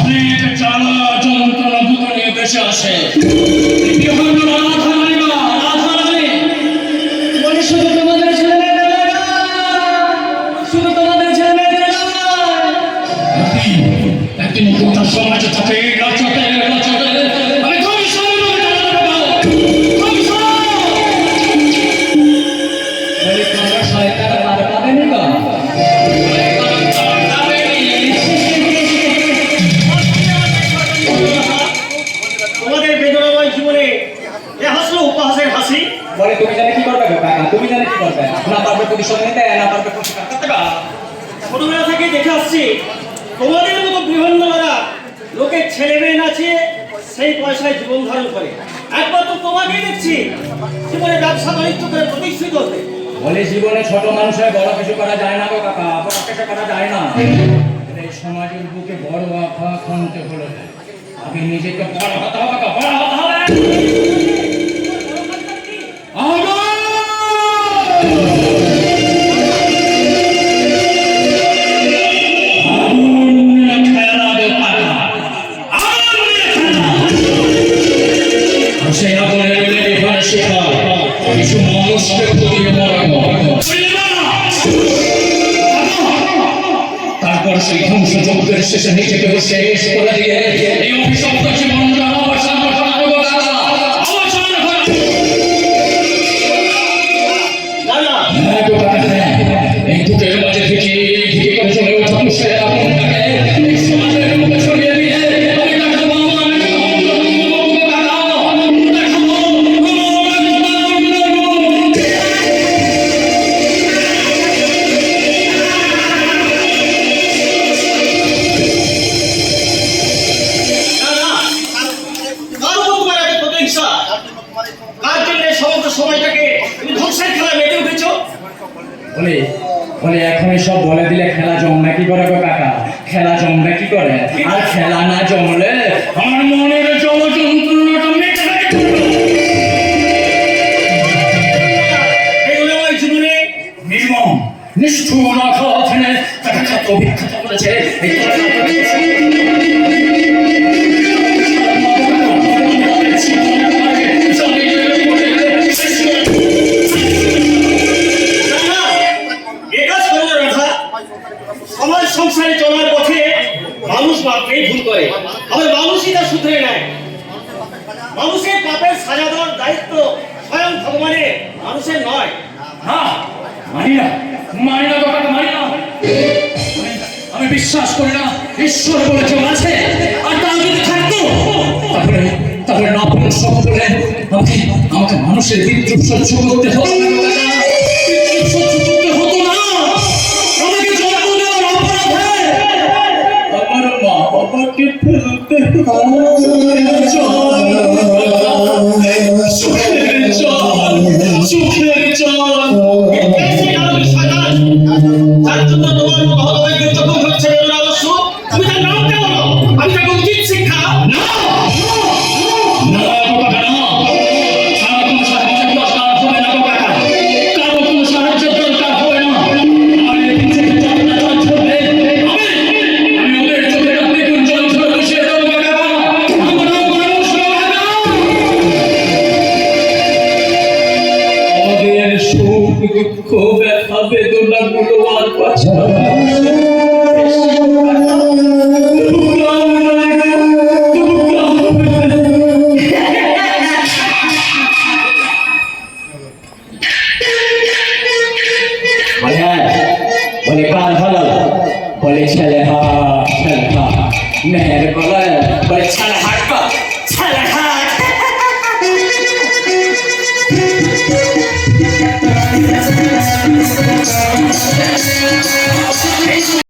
অনেক জ্বালা যন্ত্রণা দুটো নিয়ে বেঁচে আসে। শুধু তোমাদের ছেলে মেয়েদের শুধু তোমাদের ছেলে মেয়েদের একদিন গোটা সমাজে থাকে রাজতে আমি খুবই শয়তান মার পাবেন না তোমাদের বেদনাময় জীবনে এ হাসলো উপহাসের হাসি। বলে তুমি জানে কি করবে কাকা, তুমি জানে কি করবে, না পারবে প্রতিশোধ নিতে, না পারবে প্রতিকার করতে। ছোটবেলা থেকে দেখে আসছি তোমাদের মতো গৃহস্থরা লোকের ছেলে মেয়ে নাচিয়ে সেই পয়সায় জীবন ধারণ করে। একমাত্র তোমাকেই দেখছি জীবনে ব্যবসা বাণিজ্য করে প্রতিষ্ঠিত হতে। বলে জীবনে ছোট মানুষের বড় কিছু করা যায় না গো কাকা, বড় কিছু করা যায় না। এই সমাজের বুকে বড় আফা খুনতে হলে আমি নিজেকে বড় হতে হবে কাকা, বড় হতে হবে। কিছু মানুষকে তারপর সেই ধ্বংসযজ্ঞের শেষে নিজেকে শেষ করে দিয়ে এই অভিশপ্ত জীবনটা অবসান এই দুটোর মাঝে থেকে করে চলে ওঠা মুশকিল আপনাকে এই সমাজের মুখে ছড়িয়ে দিয়ে বলে এখন সব বলে দিলে খেলা জমবে কি করে গো কাকা, খেলা জমবে কি করে, আর খেলা না জমলে আমার মনের জল যন্ত্রণাটা মেটে জীবনে নির্মম নিষ্ঠুর আঘাতে তাকে খাদ্য বিখ্যাত করেছে। সমাজ সংসারে চলার পথে মানুষ মাত্রই ভুল করে, আবার মানুষই তা শুধরে নেয়। মানুষের পাপের সাজা দেওয়ার দায়িত্ব স্বয়ং ভগবানের, মানুষের নয়। হ্যাঁ মানি না ব্যাপারটা মানি না। আমি বিশ্বাস করি না ঈশ্বর বলে কেউ আছে, আর তা যদি থাকতো তাহলে না পুরো সব বলে আমাকে মানুষের বিদ্রুপ সহ্য করতে হতো না। বাবাকে ফেলতে সুখের জল তার জন্য তোমার মতো হতভাগ্য যখন হচ্ছে অবশ্য তুমি তার নামটা বলো, আমি তাকে উচিত শিক্ষা দুঃখ ব্যথা বেদনা গুলো আর পাচ্ছে বলে কান ভালো, বলে ছেলে হা মেয়ের বলে ছেলে হাট